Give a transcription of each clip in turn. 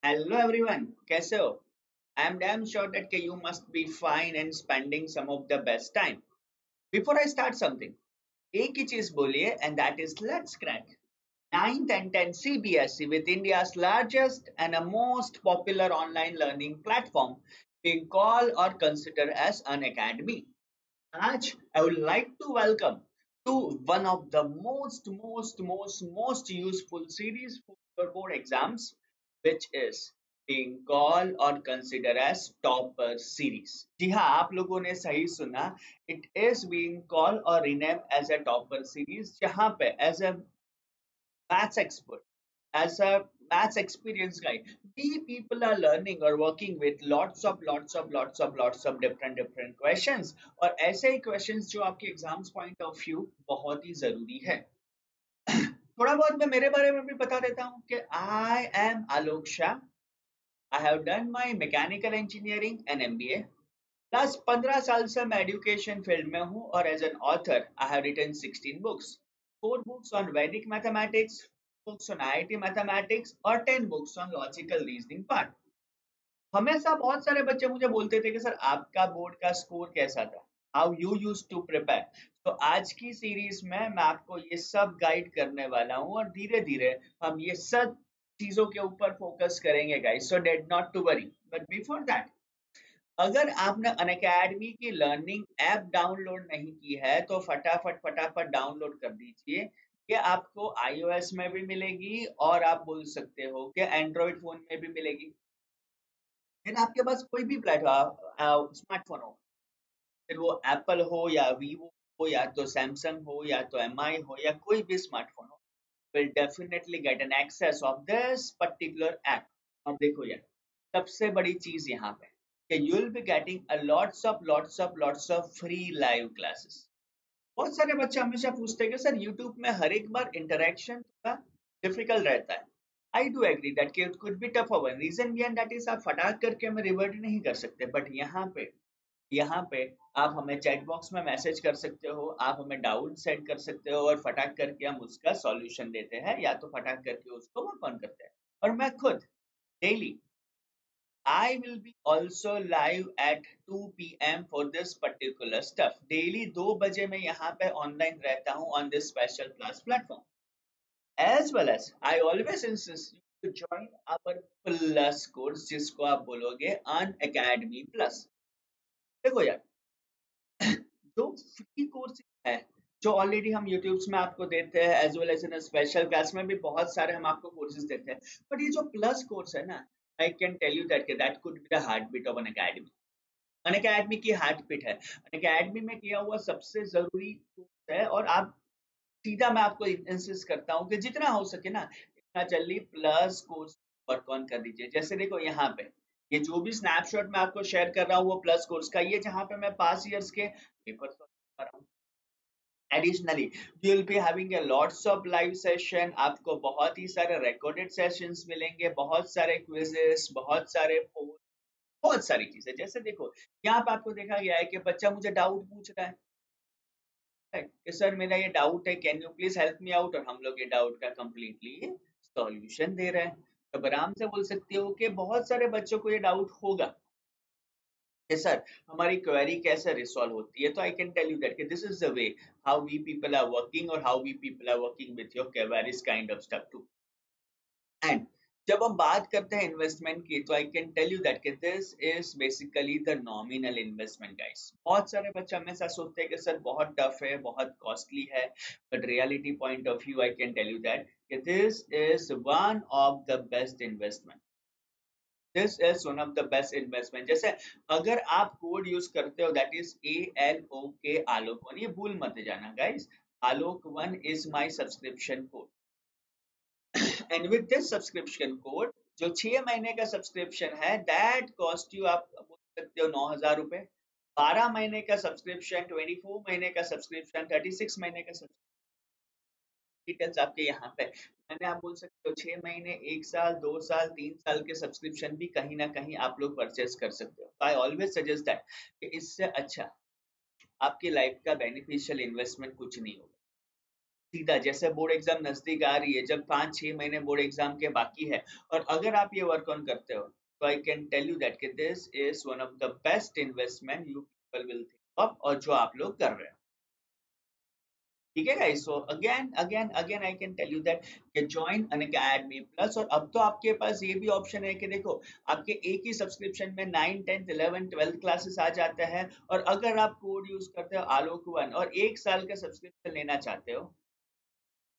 Hello everyone, कैसे हो? I'm damn sure that you must be fine and spending some of the best time. Before I start something, एक ही चीज बोलिए and that is let's crack. 9th and 10th CBSE with India's largest and a most popular online learning platform being called or considered as an academy. Raj, I would like to welcome to one of the most useful series for your board exams, which is being called or considered as topper series. जी हाँ, आप लोगों ने सही सुना. It is being called or renamed as a topper series, जहाँ पे as a maths expert, as a maths experience guy, we people are learning or working with lots of different questions और ऐसे ही questions जो आपके exams point of view बहुत ही जरूरी है. थोड़ा बहुत मैं मेरे बारे में भी बता देता हूँ कि I am Alok Shah. I have done my mechanical engineering and MBA. Plus 15 साल से मैं एजुकेशन फील्ड में हूँ और as an author I have written 16 books. 4 books on Vedic mathematics, books on IIT mathematics और 10 books on logical reasoning part. हमेशा बहुत सारे बच्चे मुझे बोलते थे कि सर आपका बोर्ड का स्कोर कैसा था, how you use to prepare. तो आज की सीरीज में मैं आपको ये सब गाइड करने वाला हूँ और धीरे धीरे हम ये सब चीजों के ऊपर फोकस करेंगे guys, so that not to worry. But before that, अगर आपने अनअकैडमी की लर्निंग ऐप डाउनलोड नहीं की है तो फटाफट फटाफट डाउनलोड कर दीजिए. ये आपको iOS में भी मिलेगी और आप बोल सकते हो कि एंड्रॉइड फोन में भी मिलेगी. फिर आपके पास कोई भी प्लेटफॉर्म स्मार्टफोन हो, फिर वो एप्पल हो या वीवो हो या तो सैमसंग हो या तो एमआई हो या कोई भी स्मार्टफोन हो, will definitely get an access of this particular app. अब देखो यार, सबसे बड़ी चीज यहाँ पे कि you will be getting a lots of free live classes. बहुत सारे बच्चे हमेशा पूछते हैं कि सर यूट्यूब में हर एक बार इंटरेक्शन थोड़ा डिफिकल्ट रहता है. I do agree that it could be tough. One reason behind that is आप फटाक करके हमें रिवर्ट नहीं कर सकते, बट यहाँ पे आप हमें चैट बॉक्स में मैसेज कर सकते हो, आप हमें डाउट सेट कर सकते हो और फटाक करके हम उसका सॉल्यूशन देते हैं या तो फटाक करके उसको वर्क ऑन करते हैं. और मैं खुद daily I will be also live at 2 p.m. for this particular stuff. Daily 2 बजे मैं यहाँ पे ऑनलाइन रहता हूँ on this special class platform. As well as I always insist you to join our plus course जिसको आप बोलोगे Unacademy Plus. देखो यार, जो फ्री कोर्सेज है जो ऑलरेडी हम यूट्यूब में आपको देते हैं as well as in special class में भी बहुत सारे हम आपको कोर्सेज देते हैं, बट ये जो प्लस कोर्स है ना, I can tell you that could be the heartbeat of Unacademy. Unacademy की हार्ट बीट है. अन अकेडमी में किया हुआ सबसे जरूरी कोर्स है और आप सीधा मैं आपको इंसिस्ट करता हूँ कि जितना हो सके ना इतना जल्दी प्लस कोर्स वर्क ऑन कर दीजिए. जैसे देखो यहाँ पे ये जो भी स्नैपशॉट मैं आपको शेयर कर रहा हूँ वो प्लस कोर्स का, ये जहाँ पे मैं पास ईयर्स के पेपर सॉल्व कर रहा हूँ. Additionally you will be having a lots of live session, आपको बहुत ही सारे रिकॉर्डेड सेशंस मिलेंगे, बहुत सारे क्विजेस, बहुत सारे पोल, बहुत सारी चीजें. जैसे देखो यहाँ पे आपको देखा गया है कि बच्चा मुझे डाउट पूछ रहा है कि सर मेरा ये डाउट है, can you please help me out, और हम लोग ये डाउट का कंप्लीटली सॉल्यूशन दे रहे हैं. तो आराम से बोल सकते हो कि बहुत सारे बच्चों को ये डाउट होगा कि सर हमारी क्वेरी कैसे रिसॉल्व होती है. तो I can tell you that this is the way how we people are working और how we people are working with your queries kind of stuff too. And जब हम बात करते हैं इन्वेस्टमेंट की तो I can tell you that this is basically the nominal investment guys. बहुत सारे बच्चे हमेशा सोचते हैं कि सर बहुत टफ है, बहुत कॉस्टली है, but reality point of view I can tell you that this is one of the best investment. This is one of the best investment. जैसे अगर आप कोड यूज करते हो that is ALOK Alok one, ये भूल मत जाना guys. Alok one is my subscription code and with this subscription code जो 6 महीने का सब्सक्रिप्शन है दैट कॉस्ट यू, आप बोल सकते हो 9,000 रुपए. 12 महीने का सब्सक्रिप्शन, 24 महीने का सब्सक्रिप्शन, 36 महीने का सब्सक्रिप्शन, डिटेल्स आपके यहाँ पे. मैंने आप बोल सकते हो 6 महीने, 1 साल, 2 साल, 3 साल के सब्सक्रिप्शन भी कहीं ना कहीं आप लोग परचेज कर सकते हो. आई ऑलवेज सजेस्ट दैट कि इससे अच्छा आपकी लाइफ का बेनिफिशियल इन्वेस्टमेंट कुछ नहीं होगा. सीधा जैसे बोर्ड एग्जाम नजदीक आ रही है, जब 5-6 महीने बोर्ड एग्जाम के बाकी है, और अगर आप ये वर्क ऑन करते हो, तो I can tell you that this is one of the best investment you people will think of, और जो आप लोग कर रहे हो। ठीक है guys, so again again again I can tell you that कि ज्वाइन अनअकैडमी प्लस। और अब तो आपके पास ये भी ऑप्शन है कि देखो, आपके एक ही सब्सक्रिप्शन में 9, 10, 11, 12 क्लासेस आ जाते हैं, और अगर आप कोड यूज करते हो आलोक 1 और 1 साल का सब्सक्रिप्शन लेना चाहते हो,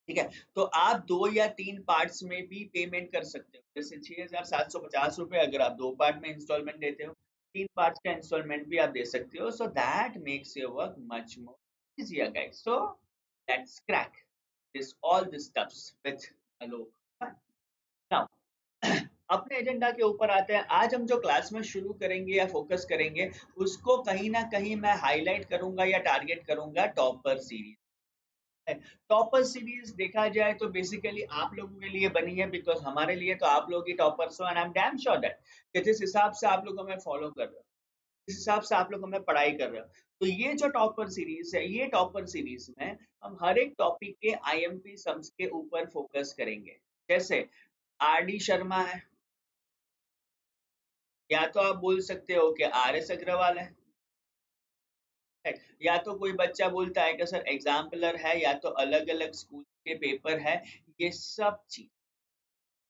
ठीक है, तो आप 2 या 3 पार्ट्स में भी पेमेंट कर सकते हो। जैसे 6,750 रुपए अगर आप 2 पार्ट में इंस्टॉलमेंट देते हो, 3 पार्ट्स का इंस्टॉलमेंट भी आप दे सकते हो। सो that makes your work much more easier guys. So let's crack this all this stuffs with Alok. Now अपने एजेंडा के ऊपर आते हैं। आज हम जो क्लास में शुरू करेंगे या फोकस करेंगे, उसको कहीं ना कहीं मैं हाईलाइट करूंगा या टारगेट करूंगा टॉपर सीरीज। टॉपर सीरीज देखा जाए तो बेसिकली आप लोगों के लिए बनी है, बिकॉज हमारे लिए तो आप लोग ही टॉपर्स हो, and I am damn sure that कि जिस हिसाब से आप लोग हमें फॉलो कर रहे हो, जिस हिसाब से आप लोग हमें पढ़ाई कर रहे हो, तो ये जो टॉपर सीरीज है, ये टॉपर सीरीज में हम हर एक टॉपिक के आईएमपी सम्स के ऊपर फोकस करेंगे। जैसे आर डी शर्मा है, या तो आप बोल सकते हो कि आर एस अग्रवाल है, या तो कोई बच्चा बोलता है कि सर एग्जाम्पलर है, या तो अलग अलग स्कूल के पेपर है। ये सब चीज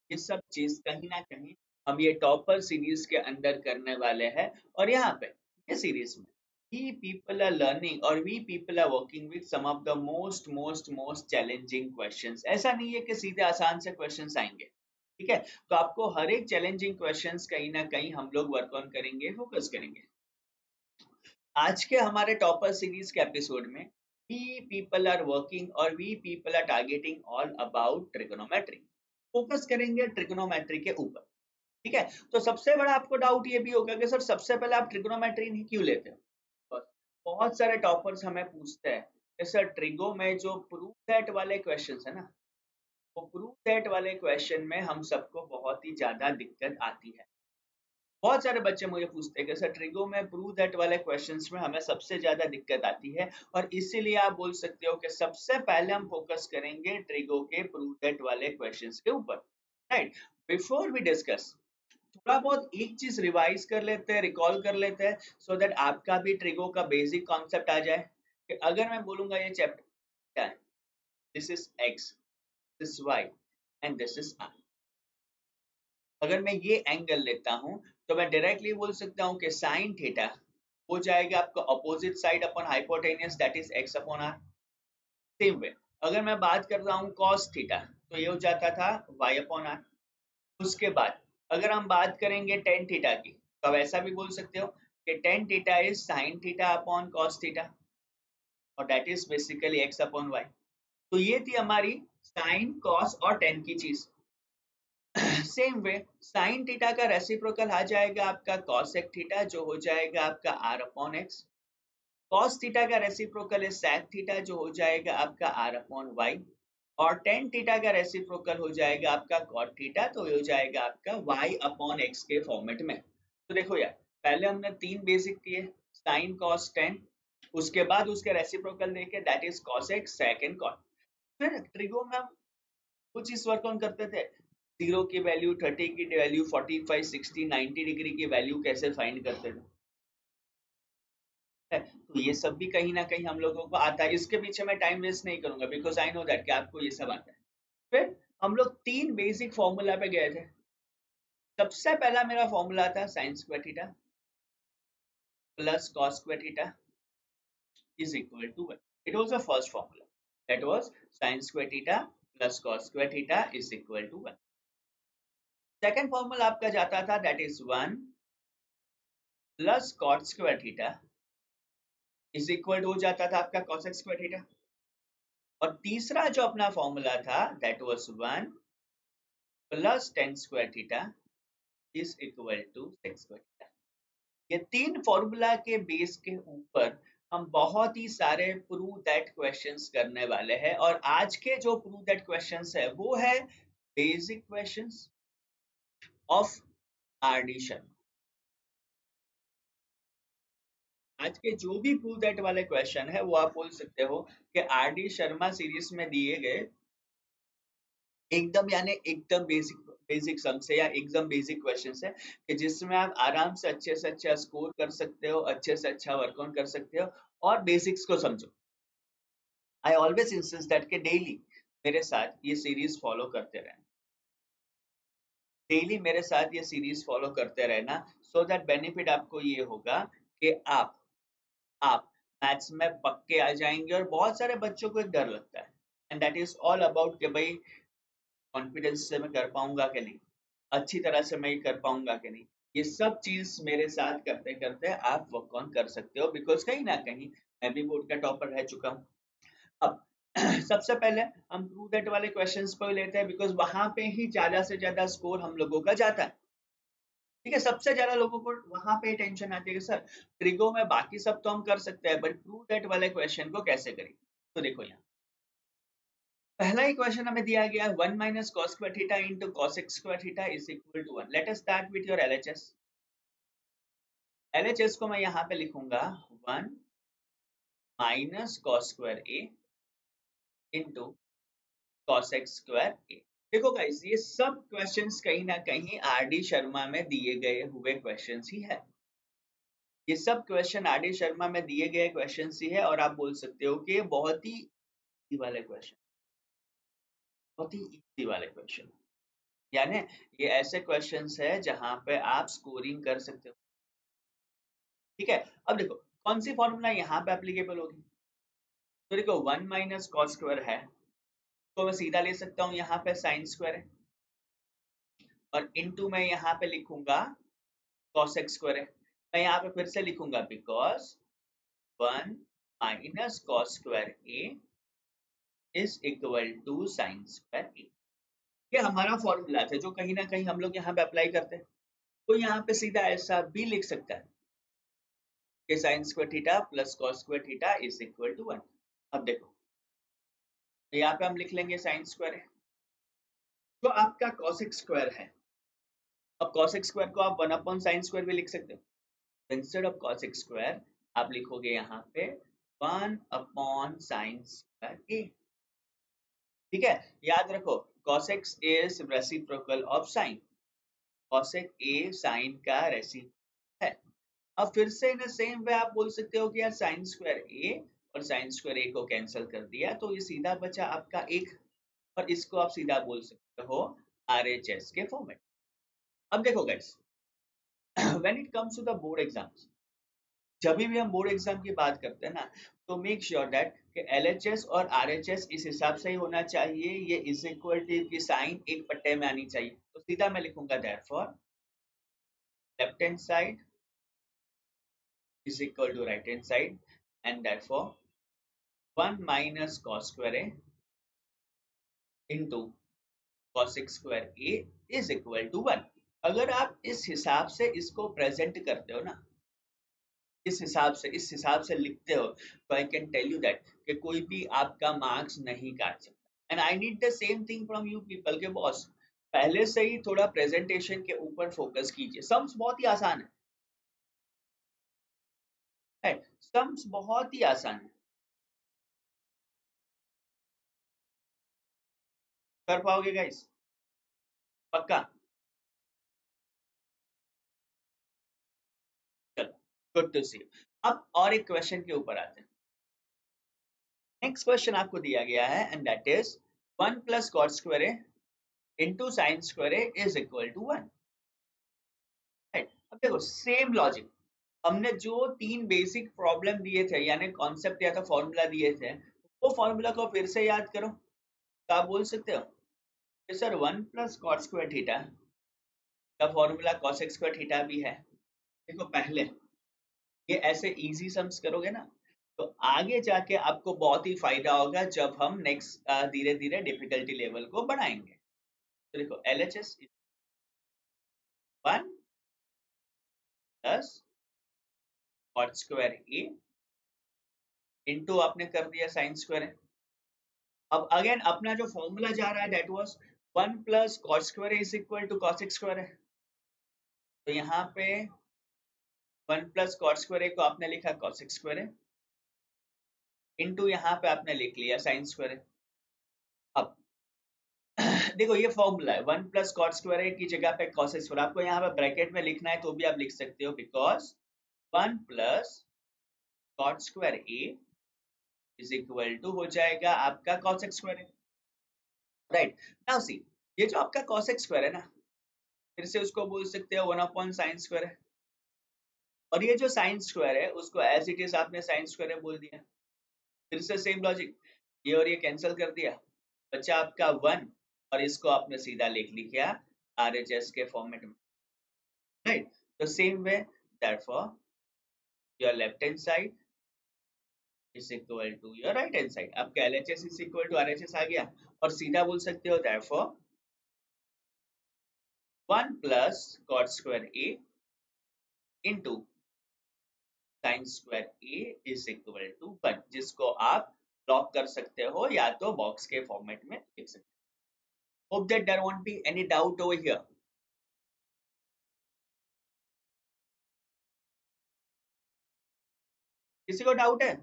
ये सब चीज कहीं ना कहीं हम ये टॉपर सीरीज के अंदर करने वाले हैं। और यहाँ पे ये सीरीज में we people are learning और we people are working with some of the most challenging questions। ऐसा नहीं है कि सीधे आसान से क्वेश्चंस आएंगे, ठीक है, तो आपको हर एक चैलेंजिंग क्वेश्चंस कहीं ना कहीं हम लोग वर्क ऑन करेंगे, फोकस करेंगे। आज के हमारे टॉपर सीरीज के एपिसोड में वी पीपल आर वर्किंग और we people are targeting all about trigonometry. Focus करेंगे ट्रिगोनोमेट्री के ऊपर, ठीक है। तो सबसे बड़ा आपको डाउट ये भी होगा कि सर सबसे पहले आप ट्रिगोनोमेट्री नहीं क्यों लेते हो। बस, बहुत सारे टॉपर्स हमें पूछते हैं कि सर ट्रिगो में जो प्रूव दैट वाले क्वेश्चंस है ना, वो प्रूव दैट वाले क्वेश्चन में हम सबको बहुत ही ज्यादा दिक्कत आती है। बहुत सारे बच्चे मुझे पूछते हैं कि सर ट्रिगो में प्रूव दैट वाले क्वेश्चंस में हमें सबसे ज्यादा दिक्कत आती है, और इसीलिए आप बोल सकते हो कि सबसे पहले हम फोकस करेंगे ट्रिगो के प्रूव दैट वाले क्वेश्चंस के ऊपर, राइट। बिफोर वी डिस्कस, थोड़ा बहुत एक चीज रिवाइज कर लेते हैं, रिकॉल कर लेते हैं, सो दैट आपका भी ट्रिगो का बेसिक कॉन्सेप्ट आ जाए कि अगर मैं बोलूंगा ये चैप्टर क्या है, this is X, this Y and this is R. अगर मैं ये एंगल लेता हूं, तो मैं डायरेक्टली बोल सकता हूं कि साइन थीटा हो जाएगा आपका opposite side upon hypotenuse, that is X upon R. Same way अगर मैं बात कर रहा हूँ कॉस थीटा, तो ये हो जाता था वाई अपॉन आर। उसके बाद अगर हम बात करेंगे टेन थीटा की, तो आप ऐसा भी बोल सकते हो कि tan theta is sine theta upon cos theta, और that is basically X upon Y. तो ये थी हमारी साइन कॉस और टेन की चीज। सेम वे साइन थीटा का रेसिप्रोकल आ जाएगा आपका कॉसेक थीटा, जो हो जाएगा आपका R upon X. Cos theta का रेसिप्रोकल है सेक थीटा, जो हो जाएगा आपका आर अपॉन वाई। और टेन थीटा का रेसिप्रोकल हो जाएगा आपका कॉट थीटा, तो हो जाएगा आपका वाई अपॉन एक्स के फॉर्मेट में। तो देखो यार, पहले हमने 3 बेसिक किए, साइन कॉस टेन, उसके बाद उसके रेसिप्रोकल देखे, that is cos X sec and cot. फिर ट्रिगो में हम कुछ इस वर्क ऑन करते थे, 0 की वैल्यू, 30 की वैल्यू, 45, 60, 90 डिग्री की वैल्यू कैसे फाइंड करते थे। तो ये सब भी कहीं ना कहीं हम लोगों को आता है। इसके पीछे मैं टाइम वेस्ट नहीं करूंगा, बिकॉज आई नो दैट कि आपको ये सब आता है। फिर हम लोग 3 बेसिक फॉर्मूला पे गए थे। सबसे पहला मेरा फॉर्मूला था sine square theta plus cos square theta is equal to 1। It was the first formula, that was sine square theta plus cos square theta is equal to 1। Second formula आपका जाता था, that is 1 plus cot square theta is equal हो जाता था आपका cosec square theta. और तीसरा जो अपना फॉर्मूला था, that was 1 plus tan square theta is equal to sec square theta. ये 3 फॉर्मूला के बेस के ऊपर हम बहुत ही सारे प्रूव दैट क्वेश्चंस करने वाले हैं। और आज के जो प्रूव दैट क्वेश्चंस है, वो है basic questions of R D Sharma. आज के जो भी प्रूव दैट वाले क्वेश्चन है वो आप बोल सकते हो कि आर डी शर्मा सीरीज में दिए गए एकदम यानी एकदम बेसिक बेसिक सम से या एकदम बेसिक क्वेश्चन है कि जिसमें आप आराम से अच्छा स्कोर कर सकते हो, अच्छे से अच्छा वर्क ऑन कर सकते हो और बेसिक्स को समझो। आई ऑलवेज इंसिस्ट दैट के डेली मेरे साथ ये सीरीज फॉलो करते रहना, डेली मेरे साथ ये सीरीज फॉलो करते रहना, सो दैट बेनिफिट आपको ये होगा कि आप मैथ्स में पक्के आ जाएंगे। और बहुत सारे बच्चों को एक डर लगता है and that is all about कि भाई कॉन्फिडेंस से मैं कर पाऊंगा कि नहीं, अच्छी तरह से मैं ये कर पाऊंगा कि नहीं। ये सब चीज मेरे साथ करते करते आप वर्क ऑन कर सकते हो, बिकॉज कहीं ना कहीं मैं भी बोर्ड का टॉपर रह चुका हूँ। अब सबसे पहले हम प्रूव दैट वाले क्वेश्चंस को लेते हैं, बिकॉज वहां पे ही ज्यादा से ज्यादा स्कोर हम लोगों का जाता है। ठीक है, सबसे ज्यादा लोगों को वहां पे टेंशन आती है कि सर ट्रिगो में बाकी सब तो हम कर सकते हैं बट प्रूव दैट वाले क्वेश्चन को कैसे करें। तो देखो यहाँ पहला ही क्वेश्चन हमें दिया गया है 1 minus cos square theta into cos square theta is equal to 1। Let us start with your LHS. LHS को मैं यहाँ पे लिखूंगा 1 minus cos square a into cos x square a. देखो गाइस ये सब क्वेश्चंस कहीं ना कहीं आर डी शर्मा में दिए गए हुए क्वेश्चंस ही है। ये सब क्वेश्चन आर डी शर्मा में दिए गए क्वेश्चंस ही है और आप बोल सकते हो कि बहुत ही इजी वाले क्वेश्चन, बहुत ही इजी वाले क्वेश्चन। यानी ये ऐसे क्वेश्चंस है जहां पे आप स्कोरिंग कर सकते हो। ठीक है, अब देखो कौन सी फॉर्मूला यहाँ पे एप्लीकेबल होगी। तो देखो 1 माइनस कॉस स्क्वायर है तो मैं सीधा ले सकता हूँ यहाँ पे साइन स्क्वायर है, और इनटू मैं यहाँ पे लिखूंगा कॉस एक्स स्क्वायर है। मैं यहाँ पे फिर से लिखूंगा because 1 minus cos square A is equal to sine square A. ये हमारा फॉर्मूला था जो कहीं ना कहीं हम लोग यहाँ पे अप्लाई करते हैं। तो यहाँ पे सीधा ऐसा भी लिख सकता है कि sine square theta plus cos square theta is equal to 1। अब देखो यहाँ पे हम लिख लेंगे साइन स्क्वायर है तो आपका कॉस स्क्वायर है। अब कॉस स्क्वायर को आप 1 अपॉन साइन स्क्वायर भी लिख सकते हो। इंस्टेड ऑफ कॉस स्क्वायर आप लिखोगे यहाँ पे 1 अपॉन साइन स्क्वायर ए। ठीक है, याद रखो cosec is reciprocal of sin, cosec a sin का रेसिप्रोकल है। अब फिर से इन सेम वे आप बोल सकते हो कि यार साइन स्क्वायर ए और साइन स्क्वायर ए को कैंसिल कर दिया तो ये सीधा बचा आपका एक, और इसको आप सीधा बोल सकते हो आरएचएस के फॉर्मेट। अब देखो guys when it comes to the board exams, जब भी हम बोर्ड एग्जाम की बात करते हैं ना तो मेक श्योर दैट कि एलएचएस और आरएचएस इस हिसाब से ही होना चाहिए, ये इज इक्वल टू की साइन एक पट्टे में आनी चाहिए। तो सीधा मैं लिखूंगा therefore left hand side is equal to right hand side and therefore 1 minus cos square a into cos square a is equal to 1। अगर आप इस हिसाब से इसको प्रेजेंट करते हो ना, इस हिसाब से लिखते हो तो I can tell you that कि कोई भी आपका मार्क्स नहीं काट सकता। And I need the same thing from you people के बॉस, पहले से ही थोड़ा प्रेजेंटेशन के ऊपर फोकस कीजिए। सम्स बहुत ही आसान है, सम्स बहुत ही आसान है, कर पाओगे गाइस पक्का। चलो गुड टू सी। अब और एक क्वेश्चन के ऊपर आते हैं। नेक्स्ट क्वेश्चन आपको दिया गया है and that is 1 plus cot square a into sine square A is equal to 1। Right, अब देखो सेम लॉजिक, हमने जो तीन बेसिक प्रॉब्लम दिए थे यानी कॉन्सेप्ट या तो फॉर्मूला दिए थे वो फॉर्मूला को फिर से याद करो। तो आप बोल सकते हो कि sir 1 plus cot square theta का फॉर्मूला कॉस स्क्वायर थीटा भी है। देखो पहले ये ऐसे इजी सम्स करोगे ना तो आगे जाके आपको बहुत ही फायदा होगा जब हम नेक्स्ट धीरे धीरे डिफिकल्टी लेवल को बढ़ाएंगे। तो देखो LHS 1 plus cot square a into आपने कर दिया साइन स्क्वायर है। अब अगेन अपना जो फॉर्मूला जा रहा है that was 1 plus cot square is equal to cos square है। तो यहाँ पे 1 प्लस कॉट स्क्वायर ए को आपने लिखा कॉसेक स्क्वायर है, इनटू यहाँ पे आपने लिख लिया साइन स्क्वायर है। अब देखो ये फॉर्मूला है, 1 प्लस कॉट स्क्वायर ए की जगह पे कॉसेक स्क्वायर, आपको यहाँ पे ब्रैकेट में लिखना है तो भी आप लिख सकते हो, because 1 plus cot square A is equal to हो जाएगा आपका कॉसेक स्क्वायर है, राइट। नाउ सी, ये जो आपका कॉसेक स्क्वायर है ना, फिर से उसको बोल सकते हो 1 अपॉन साइन स्क्वायर है, और ये जो साइन स्क्वायर है उसको एज इट इज आपने साइन स्क्वायर बोल दिया। फिर से सेम लॉजिक, ये और ये कैंसिल कर दिया, बच्चा आपका 1, और इसको आपने सीधा लिख लिया RHS के फॉर्मेट में, राइट। तो same way therefore your left hand side is equal to your right hand side, आपका LHS is equal to RHS आ गया, और सीधा बोल सकते हो therefore 1 plus cot square A into sin square A is equal to 1, जिसको आप lock कर सकते हो या तो बॉक्स के फॉर्मेट में लिख सकते हो। Hope that there won't be any doubt over here. किसी को डाउट है?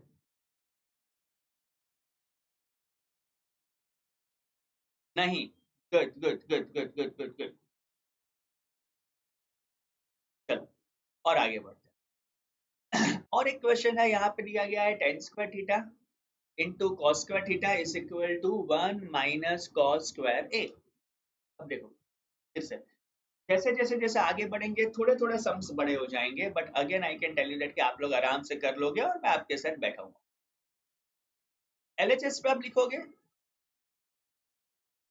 नहीं? Good good good good good good good. चलो और आगे बढ़ते हैं। और एक क्वेश्चन है यहाँ पे दिया गया है tan square theta into cos square theta is equal to 1 minus cos square A. अब देखो फिर से, जैसे जैसे जैसे आगे बढ़ेंगे थोड़े थोड़े सम्स बड़े हो जाएंगे, but again I can tell you that कि आप लोग आराम से कर लोगे और मैं आपके साथ बैठा हूँ। LHS पे आप लिखोगे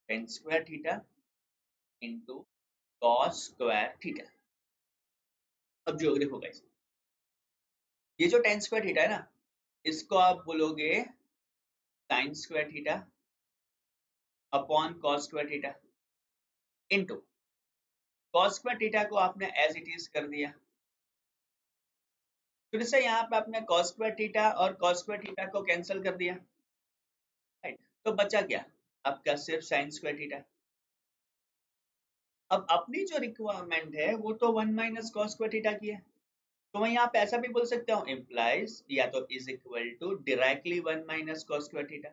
tan square theta into cos square theta. अब जो देखो गाइस, ये जो tan स्क्वायर थीटा है ना, इसको आप बोलोगे sin square theta upon cos square theta into cos square theta को आपने एज इट इज कर दिया, फिर से यहाँ पे आपने cos स्क्वायर थीटा और cos स्क्वायर थीटा को कैंसिल कर दिया, राइट। तो बचा क्या आपका सिर्फ sin स्क्वायर थीटा। अब अपनी जो रिक्वायरमेंट है वो तो 1 माइनस cos स्क्वायर थीटा की है, तो मैं यहाँ पे ऐसा भी बोल सकता हूँ इम्प्लाइज या तो is equal to directly 1 minus cos square theta.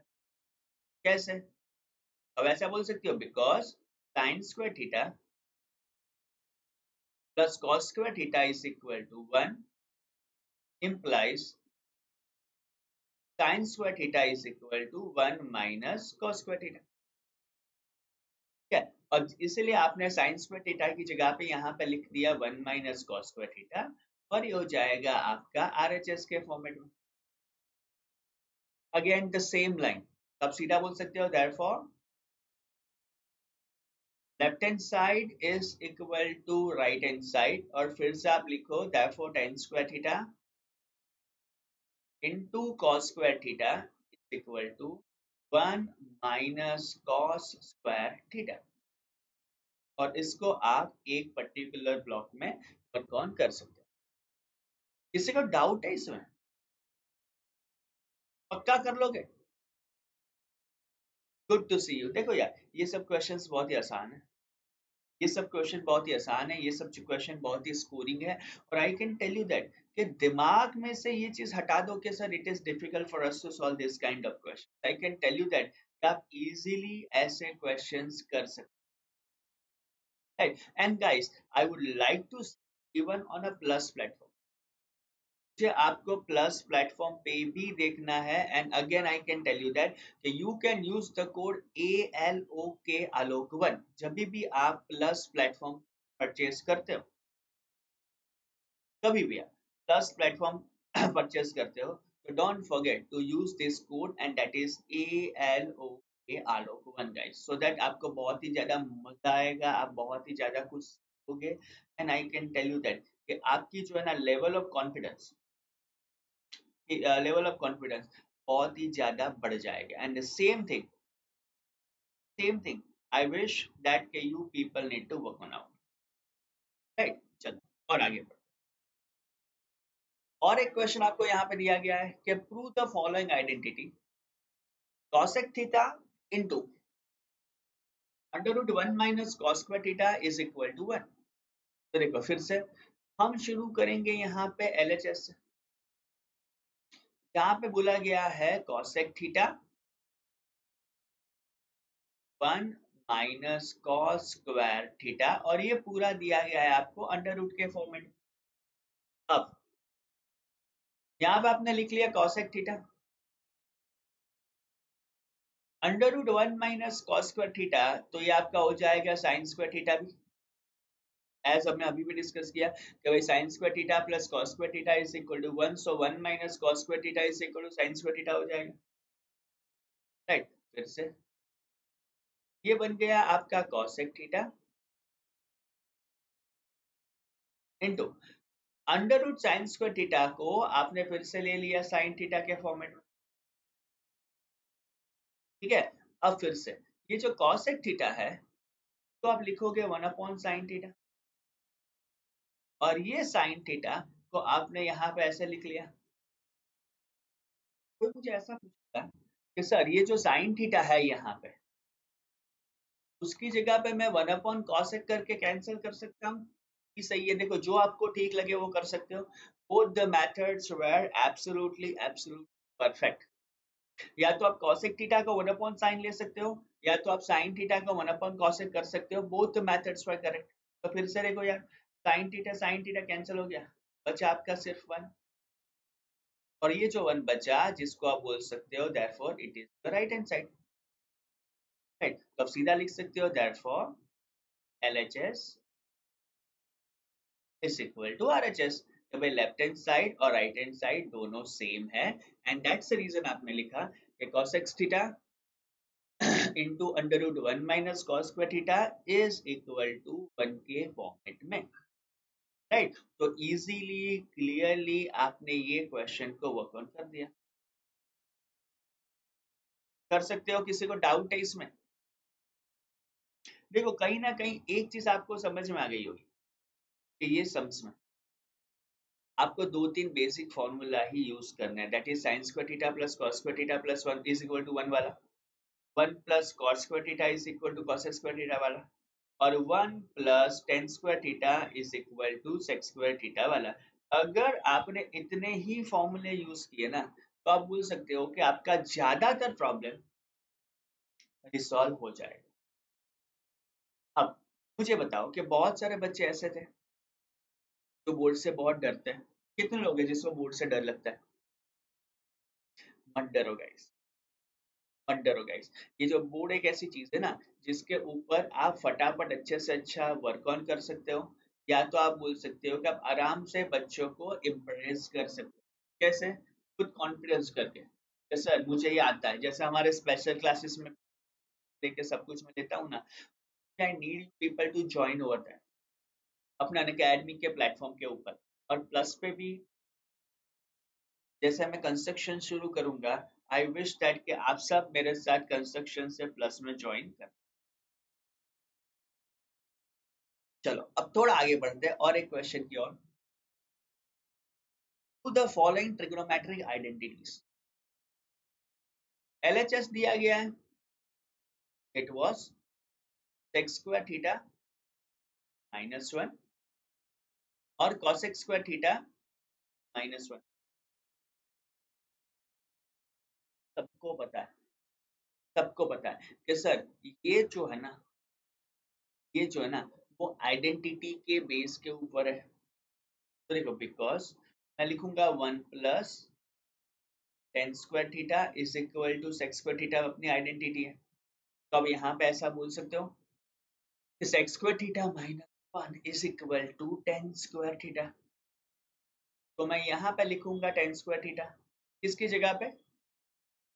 कैसे? अब ऐसा बोल सकते हो because sin square theta plus cos square theta is equal to 1 implies sin square theta is equal to 1 minus cos square theta. ठीक है, और इसलिए आपने sin स्क्वायर थीटा की जगह पे यहाँ पे लिख दिया 1 माइनस cos स्क्वायर थीटा, और ये हो जाएगा आपका RHS के फॉर्मेट में। अगेन द सेम लाइन, आप सीधा बोल सकते हो therefore left hand side is equal to right hand side, और फिर से आप लिखो therefore tan square theta into cos square theta is equal to 1 minus cos square theta, और इसको आप एक पर्टिकुलर ब्लॉक में वर्क ऑन कर सकते हो। किसी को डाउट है इसमें? पक्का कर लोगे? Good to see you. देखो यार, ये सब क्वेश्चंस बहुत ही आसान है, ये सब क्वेश्चन बहुत ही आसान है, ये सब क्वेश्चन बहुत ही स्कोरिंग है, और I can tell you that कि दिमाग में से ये चीज हटा दो कि sir it is difficult for us to solve this kind of question, I can tell you that आप इजीली ऐसे क्वेश्चंस कर सकते हैं। And guys, I would like to even on a plus platform, मुझे आपको प्लस प्लेटफॉर्म पे भी देखना है, and again I can tell you that you can use the code ALOK आलोक1 जब भी आप प्लस प्लेटफॉर्म परचेज करते हो, कभी भी आप प्लस प्लेटफॉर्म परचेज करते हो, तो don't forget to use this code and that is ALOK आलोक1 गाइस, सो दैट आपको बहुत ही ज्यादा मजा आएगा, आप बहुत ही ज्यादा कुछ सीखोगे, and I can tell you that कि आपकी जो है ना level of confidence, level of confidence बहुत ही ज्यादा बढ़ जाएगा। And same thing I wish that के you people need to work on out, right. चलो और आगे बढ़ो। और एक क्वेश्चन आपको यहाँ पे दिया गया है कि prove the following identity cosec theta into under root 1 minus cos square theta is equal to 1। तो देखो फिर से हम शुरू करेंगे यहाँ पे LHS से। यहाँ पे बोला गया है cosec theta 1 minus cos square theta, और ये पूरा दिया गया है आपको अंडर रूट के फॉर्मेट में। अब यहाँ पे आपने लिख लिया cosec theta under root 1 minus cos square theta, तो ये आपका हो जाएगा साइन स्क्वायर थीटा भी, एज हमने अभी भी डिस्कस किया कि भाई sine square theta plus cos square theta is equal to 1, so 1 minus cos square theta is equal to sine square theta हो जाएगा, राइट। फिर से ये बन गया आपका cosec theta into under root sine square theta को आपने फिर से ले लिया साइन थीटा के फॉर्मेट में, ठीक है। अब फिर से ये जो cosec थीटा है तो आप लिखोगे 1 अपॉन साइन थीटा, और ये साइन थीटा को आपने यहाँ पे ऐसे लिख लिया। तो मुझे ऐसा पूछा कि सर ये जो साइन थीटा है यहाँ पे, उसकी जगह पे मैं 1 अपॉन कॉसेक करके कैंसिल कर सकता हूँ कि सही है? देखो जो आपको ठीक लगे वो कर सकते हो। Both the methods were absolutely perfect. या तो आप cosec थीटा को 1 अपॉन साइन ले सकते हो, या तो आप sin थीटा को 1 अपॉन cosec कर सकते हो। Both the methods were correct. तो फिर से देखो यार, sin थीटा कैंसिल हो गया, बचा आपका सिर्फ 1, और ये जो 1 बचा जिसको आप बोल सकते हो therefore it is the right hand side, right. तो आप सीधा लिख सकते हो therefore LHS is equal to RHS। तो भाई लेफ्ट हैंड साइड और राइट हैंड साइड दोनों सेम है, एंड दैट्स द रीजन आपने लिखा कि cosec theta into under root 1 minus cos square theta is equal to 1 के फॉर्मेट में, राइट। तो इजीली क्लियरली आपने ये क्वेश्चन को वर्क ऑन कर दिया। कर सकते हो, किसी को डाउट है इसमें? देखो कहीं ना कहीं एक चीज आपको समझ में आ गई होगी कि ये सम्स में आपको दो तीन बेसिक फॉर्मूला ही यूज करना है, that is sine square theta plus cos square theta plus 1 is equal to 1 वाला, 1 plus cos square theta is equal to cos square theta वाला, और 1 plus tan square theta is equal to sec square theta वाला। अगर आपने इतने ही फॉर्मूले use किए ना, तो आप बोल सकते हो कि आपका ज्यादातर प्रॉब्लम रिसॉल्व हो जाएगा। अब मुझे बताओ कि बहुत सारे बच्चे ऐसे थे जो बोर्ड से बहुत डरते हैं। कितने लोग हैं जिसको बोर्ड से डर लगता है? मत डरो गाइस, मत डरो गाइस। ये जो बोर्ड एक ऐसी चीज है ना जिसके ऊपर आप फटाफट अच्छे से अच्छा वर्क ऑन कर सकते हो, या तो आप बोल सकते हो कि आप आराम से बच्चों को इम्प्रेस कर सकते हो। कैसे? खुद कॉन्फिडेंस करके, जैसे मुझे ये आता है, जैसे हमारे स्पेशल क्लासेस में लेके सब कुछ मैं लेता हूँ ना, I need people to join over that अपना अकेडमी के प्लेटफॉर्म के ऊपर। और प्लस पे भी जैसे मैं कंस्ट्रक्शन शुरू करूंगा, आई विश दैट कि आप सब मेरे साथ कंस्ट्रक्शन से प्लस में ज्वाइन कर। चलो अब थोड़ा आगे बढ़ते हैं और एक क्वेश्चन की ओर। To the following trigonometric identities, LHS दिया गया है, it was sec square theta -1 और cosec स्क्वायर थीटा -1। सबको पता है, सबको पता है कि सर ये जो है ना, ये जो है ना वो आइडेंटिटी के बेस के ऊपर है। तो देखो बिकॉज मैं लिखूंगा 1 plus tan square theta is equal to sec square theta अपनी आइडेंटिटी है। तो अब यहाँ पे ऐसा बोल सकते हो कि sec square theta -1 is equal to tan square theta. तो मैं यहाँ पे लिखूंगा टेन स्क्वायर थीटा, किसकी जगह पे?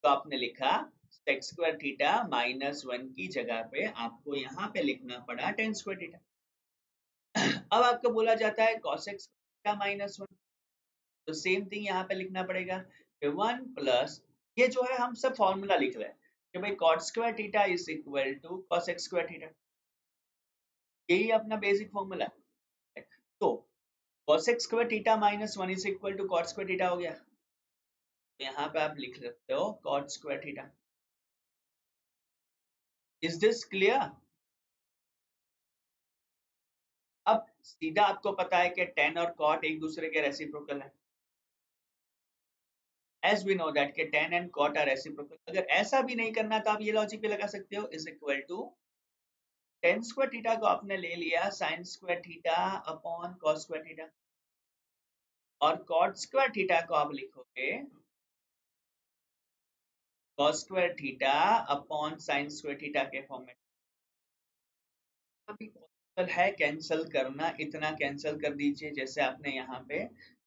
तो आपने लिखा सेक स्क्वायर थीटा -1 की जगह पे आपको यहाँ पे लिखना पड़ा टेन स्क्वायर थीटा। अब आपको बोला जाता है cosec थीटा -1, तो सेम थिंग यहाँ पे लिखना पड़ेगा कि 1 प्लस, ये जो है हम सब फॉर्मूला लिख रहे हैं कि भाई cot square theta is equal to cosec square theta, यही अपना बेसिक फॉर्मूला है। तो cosec square theta -1 is equal to cot square theta हो गया, तो यहाँ पे आप लिख सकते हो cot square theta. Is this clear? अब सीधा आपको पता है कि tan और cot एक दूसरे के रेसिप्रोकल है। As we know that कि tan and cot are reciprocal। अगर ऐसा भी नहीं करना तो आप ये लॉजिक भी लगा सकते हो, is equal to tan square theta को आपने ले लिया sin square theta upon cos square theta, और cot स्क्वायर थीटा को आप लिखोगे cos square theta upon sin square theta के फॉर्म में। अभी पॉसिबल है कैंसिल करना, इतना कैंसिल कर दीजिए जैसे आपने यहाँ पे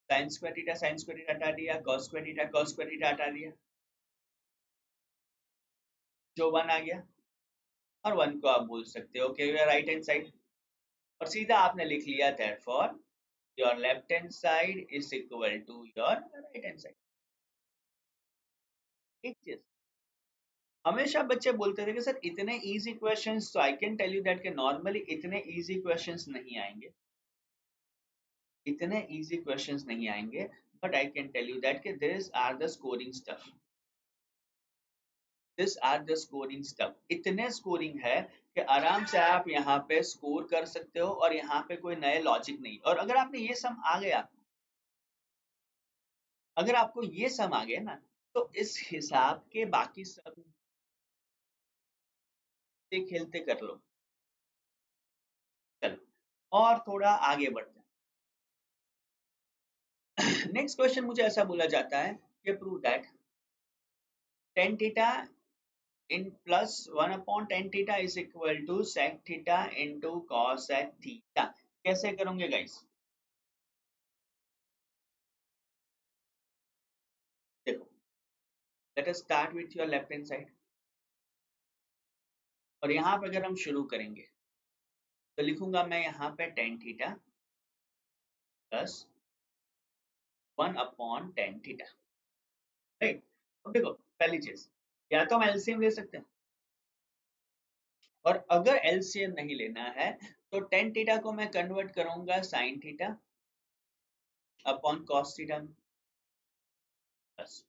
sin स्क्वायर थीटा हटा दिया, cos स्क्वायर थीटा हटा दिया, जो 1 आ गया, और 1 को आप बोल सकते हो कि राइट हैंड साइड, और सीधा आपने लिख लिया therefore your left hand side is equal to your right hand side। एक चीज हमेशा बच्चे बोलते थे कि सर इतने इजी क्वेश्चंस, तो I can tell you that कि नॉर्मली इतने इजी क्वेश्चंस नहीं आएंगे, इतने इजी क्वेश्चंस नहीं आएंगे, but I can tell you that कि this are the scoring stuff, this are the scoring stuff. इतने स्कोरिंग है कि आराम से आप यहाँ पे स्कोर कर सकते हो, और यहाँ पे कोई नए लॉजिक नहीं। और अगर आपने ये सम आ गया, अगर आपको ये सम आ गया ना, तो इस हिसाब के बाकी सब से खेलते कर लो। चलो और थोड़ा आगे बढ़ते हैं। नेक्स्ट क्वेश्चन मुझे ऐसा बोला जाता है कि prove that tan theta in plus 1 upon tan theta is equal to sec theta into cos sec theta. कैसे करोगे गाइस? देखो, let us start with your left hand side, और यहाँ पे अगर हम शुरू करेंगे तो लिखूंगा मैं यहाँ पे tan theta plus 1 upon tan theta, right. अब देखो, पहली चीज, या तो हम एलसीएम ले सकते हैं, और अगर एलसीएम नहीं लेना है तो tan थीटा को मैं कन्वर्ट करूंगा sin theta upon cos theta में, प्लस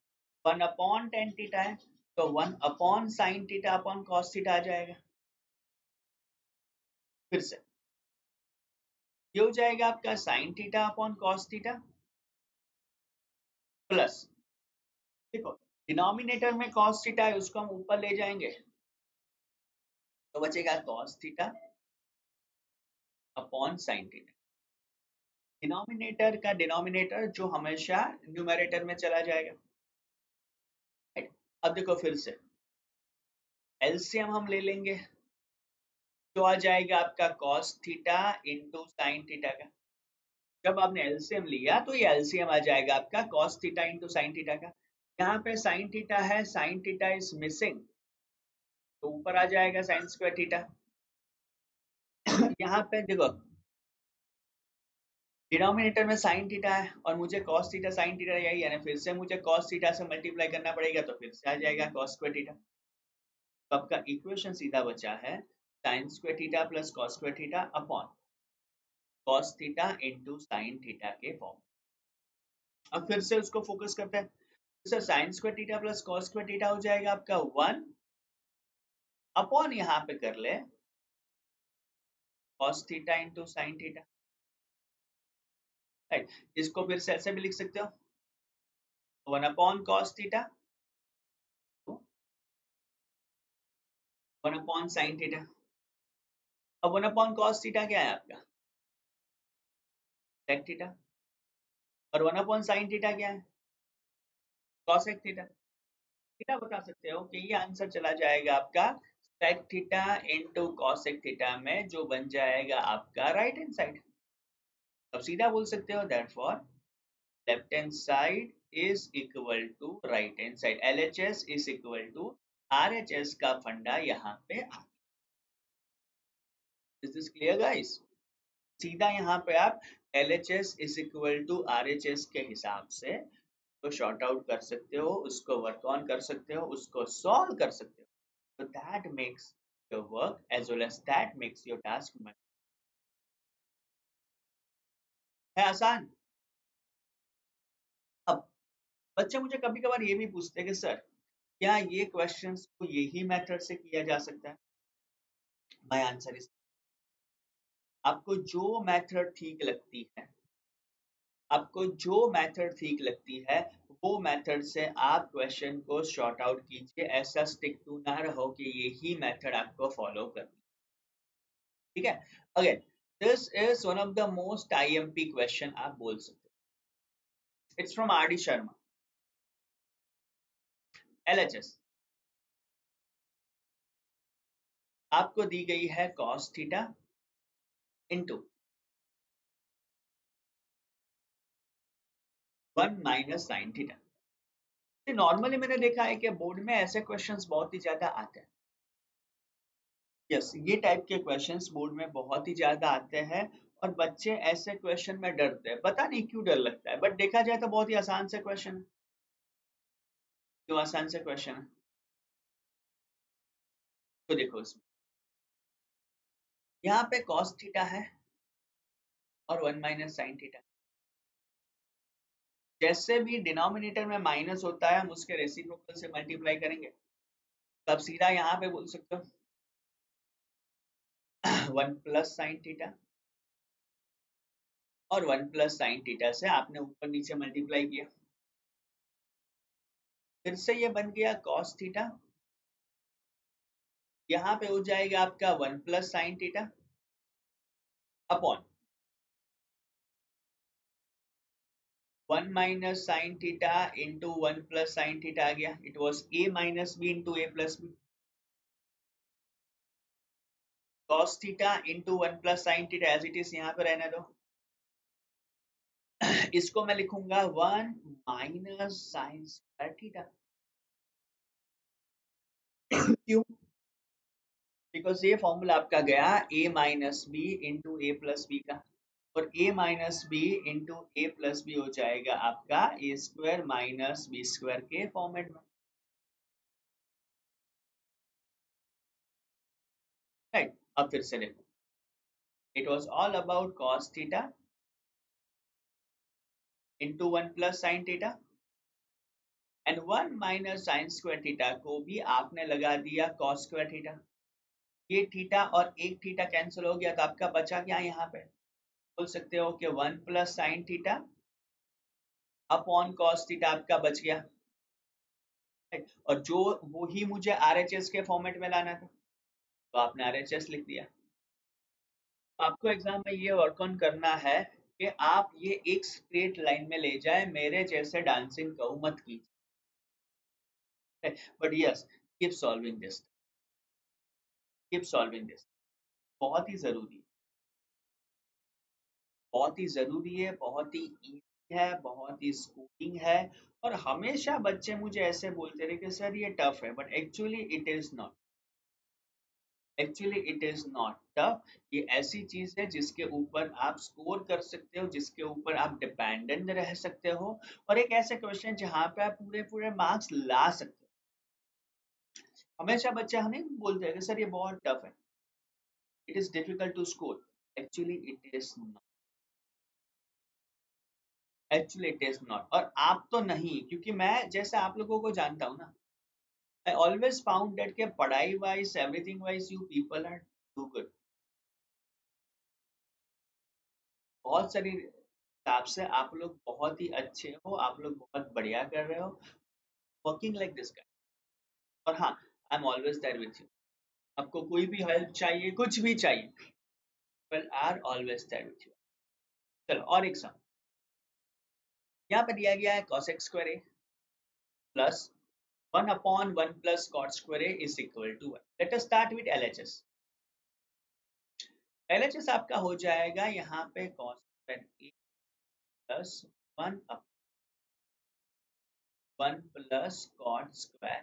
1 अपॉन tan थीटा है तो 1 upon sin theta upon cos theta आ जाएगा। फिर से ये हो जाएगा आपका sin theta upon cos theta, plus देखो डिनोमिनेटर में cos थीटा है, उसको हम ऊपर ले जाएंगे तो बचेगा cos theta upon sin theta. Denominator का डिनोमिनेटर जो हमेशा न्यूमरेटर में चला जाएगा, राइट। अब देखो फिर से एलसीएम हम ले लेंगे तो आ जाएगा आपका cos theta into sine theta का। जब आपने एलसीएम लिया तो ये एलसीएम आ जाएगा आपका cos theta into sine theta का। यहाँ पे साइन थीटा है, साइन थीटा इज मिसिंग, तो ऊपर आ जाएगा साइन स्क्वायर थीटा। यहाँ पे देखो डिनोमिनेटर में साइन थीटा है और मुझे cos थीटा साइन थीटा यही है ना, फिर से मुझे cos थीटा से मल्टीप्लाई करना पड़ेगा, तो फिर से आ जाएगा cos स्क्वायर थीटा। तो आपका इक्वेशन सीधा बचा है sign square theta plus cos square theta upon cos theta into sine theta के फॉर्म। अब फिर से उसको फोकस करते हैं, sir sign square theta plus cos square theta हो जाएगा आपका 1 अपॉन यहाँ पे कर ले cos theta into sine theta, right. इसको फिर से ऐसे भी लिख सकते हो 1 upon cos theta 1 upon sine theta. अब 1 अपॉन cos थीटा क्या है आपका sec थीटा, और 1 अपॉन साइन थीटा क्या है cosec थीटा। थीटा बता सकते हो कि ये आंसर चला जाएगा आपका sec theta into cosec theta में, जो बन जाएगा आपका राइट हैंड साइड। अब सीधा बोल सकते हो therefore left hand side is equal to right hand side, LHS is equal to RHS का फंडा यहाँ पे आ गया। Is this clear guys? सीधा यहाँ पे आप LHS is equal to RHS के हिसाब से तो शॉर्ट आउट कर सकते हो, उसको वर्क ऑन कर सकते हो, उसको सॉल्व कर सकते हो, तो that makes your work as well as that makes your task है आसान। अब बच्चे मुझे कभी कभार ये भी पूछते हैं कि सर क्या ये क्वेश्चंस को यही मेथड से किया जा सकता है? माय आंसर इज आपको जो मेथड ठीक लगती है, आपको जो मेथड ठीक लगती है, वो मेथड से आप क्वेश्चन को शॉर्ट आउट कीजिए। ऐसा स्टिक टू ना रहो कि यही मेथड आपको फॉलो करनी, ठीक है। Again, this is one of the most IMP question आप बोल सकते हो। It's from R D Sharma. LHS आपको दी गई है cos theta into 1 minus sine theta. Normally मैंने देखा है कि बोर्ड में ऐसे क्वेश्चंस बहुत ही ज्यादा आते हैं। यस, ये टाइप के क्वेश्चंस बोर्ड में बहुत ही ज्यादा आते हैं और बच्चे ऐसे क्वेश्चन में डरते हैं, पता नहीं क्यों डर लगता है, बट देखा जाए तो बहुत ही आसान से क्वेश्चन है। क्यों आसान से क्वेश्चन है? तो देखो इसमें, यहाँ पे cos थीटा है और 1 माइनस साइन थीटा। जैसे भी डिनोमिनेटर में माइनस होता है, हम उसके रेसिप्रोकल से मल्टीप्लाई करेंगे, तब सीधा यहाँ पे बोल सकते हो 1 प्लस साइन थीटा, और 1 प्लस साइन थीटा से आपने ऊपर नीचे मल्टीप्लाई किया, फिर से ये बन गया cos थीटा। यहाँ पे हो जाएगा आपका 1 plus sine theta upon 1 minus sine theta into 1 plus sine theta आ गया। It was a minus B into A plus B. cos theta into 1 plus sine theta as it is यहाँ पे रहने दो। इसको मैं लिखूंगा 1 माइनस साइन स्क्वायर थीटा। क्यों? बिकॉज ये फॉर्मूला आपका गया a minus B into A plus B का, और a minus B into A plus b हो जाएगा आपका ए स्क्वायर माइनस बी स्क्वायर के फॉर्मेट में, राइट। अब फिर से देखो, it was all about cos theta into 1 plus sine theta and 1 minus sine square theta को भी आपने लगा दिया cos स्क्वायर थीटा। ये थीटा और एक थीटा कैंसिल हो गया, तो आपका बचा क्या यहाँ पे? बोल सकते हो कि 1 plus sine theta upon cos theta आपका बच गया, और जो वो ही मुझे आरएचएस के फॉर्मेट में लाना था, तो आपने आरएचएस लिख दिया। आपको एग्जाम में ये वर्क ऑन करना है कि आप ये एक स्ट्रेट लाइन में ले जाए, मेरे जैसे डांसिंग कहूँ मत कीजिए, but yes, keep solving this, keep solving this. बहुत ही जरूरी, बहुत ही जरूरी है, बहुत ही इजी है, बहुत ही स्कूलिंग है। और हमेशा बच्चे मुझे ऐसे बोलते रहे कि सर ये टफ है, but actually it is not, actually it is not tough. ये ऐसी चीज है जिसके ऊपर आप स्कोर कर सकते हो, जिसके ऊपर आप डिपेंडेंट रह सकते हो, और एक ऐसे क्वेश्चन जहां पे आप पूरे पूरे मार्क्स ला सकते हो। हमेशा बच्चे हमें बोलते हैं कि सर ये बहुत टफ है, it is difficult to score. Actually it is not, actually it is not. और आप तो नहीं, क्योंकि मैं जैसे आप लोगों को जानता हूँ ना, आई ऑलवेज फाउंड दैट के पढ़ाई wise everything wise you people are too good. बहुत सारी हिसाब से आप लोग बहुत ही अच्छे हो, आप लोग बहुत बढ़िया कर रहे हो, वर्किंग लाइक दिस गाय। और हाँ, I am always there with you. आपको कोई भी हेल्प चाहिए, कुछ भी चाहिए, well are always there with you. चलो और एक सम, यहाँ पे दिया गया है cos x square a plus 1 upon 1 plus cot square a is equal to 1। Let us start with LHS। LHS आपका हो जाएगा यहाँ पे cos square a plus 1 1 plus cot square.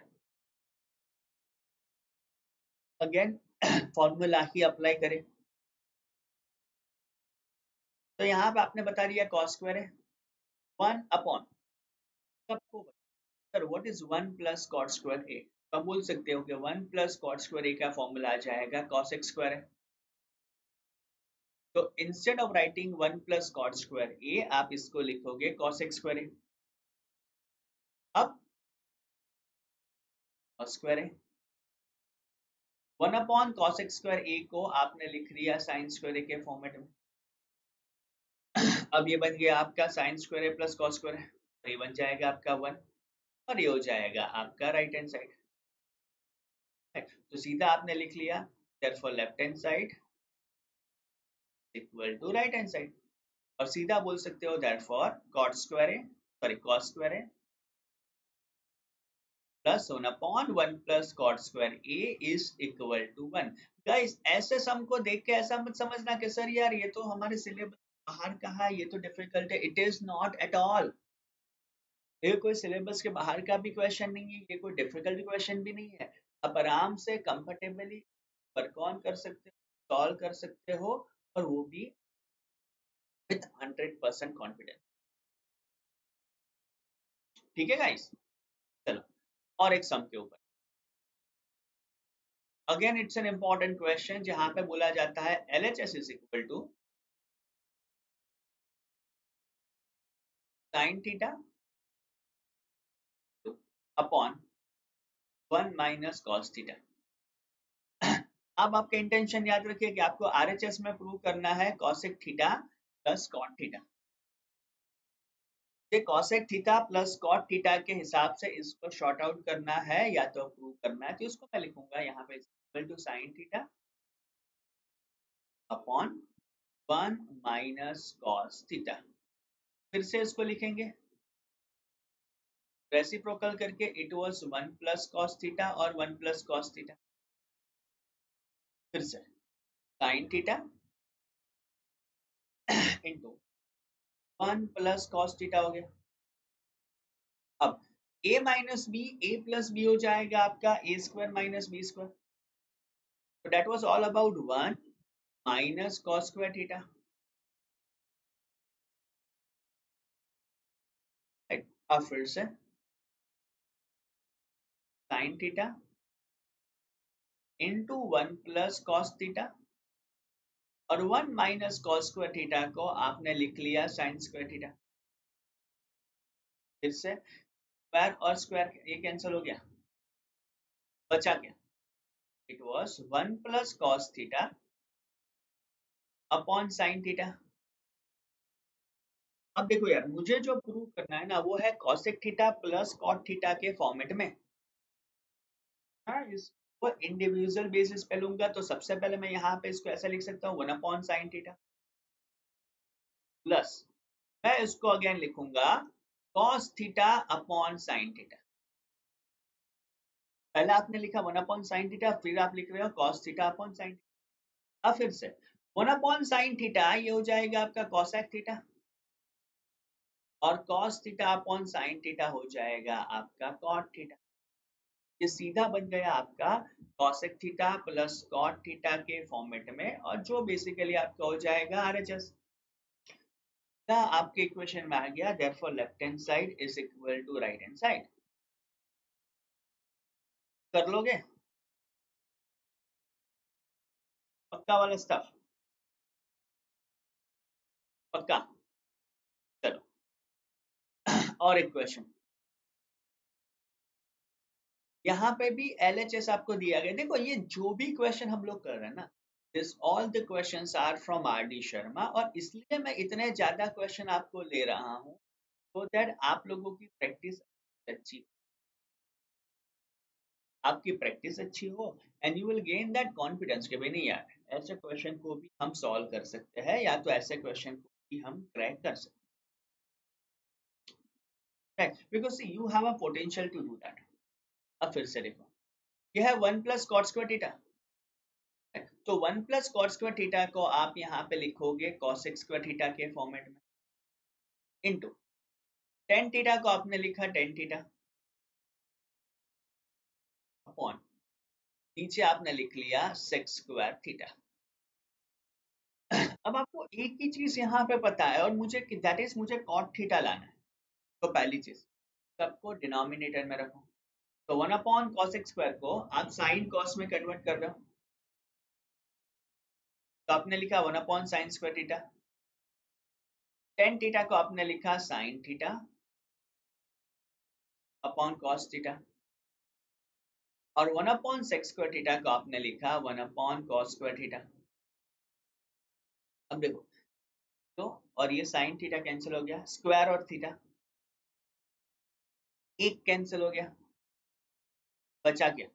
Again formula ही अप्लाई करें, तो यहाँ पे आपने बता दिया cos स्क्वायर है 1 अपॉन, सबको sir what is 1 plus cot square a, तो आप बोल सकते हो कि 1 प्लस cot स्क्वायर a का फॉर्मूला आ जाएगा cos x स्क्वायर है। तो instead of writing 1 plus cot square a, आप इसको लिखोगे cos x स्क्वायर a। अब cos स्क्वायर a 1/cos² को आपने लिख लिया sin² के फॉर्मेट में। अब ये बन गया आपका sin² प्लस cos², तो ये बन जाएगा आपका 1 और ये हो जाएगा आपका राइट हैंड साइड। तो सीधा आपने लिख लिया therefore left hand side equal to right hand side, और सीधा बोल सकते हो therefore cos² plus 1/1 plus cot² is equal to 1। Guys ऐसे सम को देख के ऐसा मत समझना कि सर यार ये तो हमारे सिलेबस बाहर का है, ये तो डिफिकल्ट है। It is not at all. ये कोई सिलेबस के बाहर का भी क्वेश्चन नहीं है, ये कोई डिफिकल्ट क्वेश्चन भी नहीं है। आप आराम से कंफर्टेबली वर्क ऑन कर सकते हो, सॉल्व कर सकते हो, और वो भी विद 100% कॉन्फिडेंस। ठीक है गाइस, चलो और एक सम के ऊपर। Again it's an important question जहां पे बोला जाता है LHS is equal to sin theta upon 1 minus cos theta. अब आपका इंटेंशन याद रखिए कि आपको RHS में प्रूव करना है cosec theta plus cot theta. ये cosec theta plus cot theta के हिसाब से इसको शॉर्ट आउट करना है या तो प्रूव करना है, तो इसको मैं लिखूंगा यहाँ पे equal to sin theta upon 1 minus cos theta. फिर से इसको लिखेंगे रेसिप्रोकल करके, it was 1 plus cos theta और 1 प्लस cos थीटा। फिर से sin theta into 1 plus cos theta हो गया। अब a minus b, a plus b हो जाएगा आपका a² माइनस b²। तो that was all about 1 minus cos² theta. Right, अब फिर से sin theta into 1 plus cos theta, और 1 माइनस cos² थीटा को आपने लिख लिया sin² थीटा। फिर से स्क्वायर और स्क्वायर ये कैंसिल हो गया, बचा क्या, it was 1 plus cos theta upon sin theta. अब देखो यार, मुझे जो प्रूव करना है ना वो है cosec theta plus cot theta के फॉर्मेट में। हाँ, इसको इंडिविजुअल बेसिस पे लूंगा तो सबसे पहले मैं यहाँ पे इसको ऐसा लिख सकता हूँ 1 अपॉन साइन थीटा प्लस, मैं इसको अगेन लिखूंगा cos theta upon sine theta. पहले आपने लिखा 1 अपॉन साइन थीटा, फिर आप लिख रहे हो cos theta upon sine theta. अब फिर से 1 अपॉन साइन थीटा ये हो जाएगा आपका cosec थीटा, और cos theta upon sine theta हो जाएगा आपका cot थीटा। ये सीधा बन गया आपका cosec theta plus cot theta के फॉर्मेट में, और जो बेसिकली आपका हो जाएगा RHS। आपके इक्वेशन में आ गया therefore left hand side is equal to right hand side. कर लोगे पक्का वाला स्टफ, पक्का। चलो और एक क्वेश्चन, यहाँ पे भी LHS आपको दिया गया। देखो ये जो भी क्वेश्चन हम लोग कर रहे हैं ना, this all the questions are from RD Sharma, और इसलिए मैं इतने ज्यादा क्वेश्चन आपको ले रहा हूँ so दैट आप लोगों की प्रैक्टिस अच्छी, आपकी प्रैक्टिस अच्छी हो, and you will gain that confidence कि भाई नहीं यार, ऐसे क्वेश्चन को भी हम सॉल्व कर सकते हैं, या तो ऐसे क्वेश्चन को भी हम क्रैक कर सकते हैं, because you have a potential to do that. अब फिर से देखो, यह है 1 प्लस cot² थीटा, तो 1 प्लस cot² थीटा को आप यहाँ पे लिखोगे cosec² थीटा के फॉर्मेट में, इनटू tan थीटा को आपने लिखा tan थीटा अपॉन, नीचे आपने लिख लिया sec² थीटा। अब आपको एक ही चीज यहाँ पे पता है, और मुझे दैट इज मुझे cot थीटा लाना है। तो पहली चीज सबको डिनोमिनेटर में रखो, तो 1 अपॉन cosec² को आप sin cos में कन्वर्ट कर रहे हो, तो आपने लिखा 1 upon sin² theta. tan theta को आपने लिखा sin theta upon cos theta. और 1/sec² को आपने लिखा 1/cos²। अब देखो तो, और ये sin थीटा कैंसिल हो गया, स्क्वायर और थीटा एक कैंसिल हो गया, बचा क्या?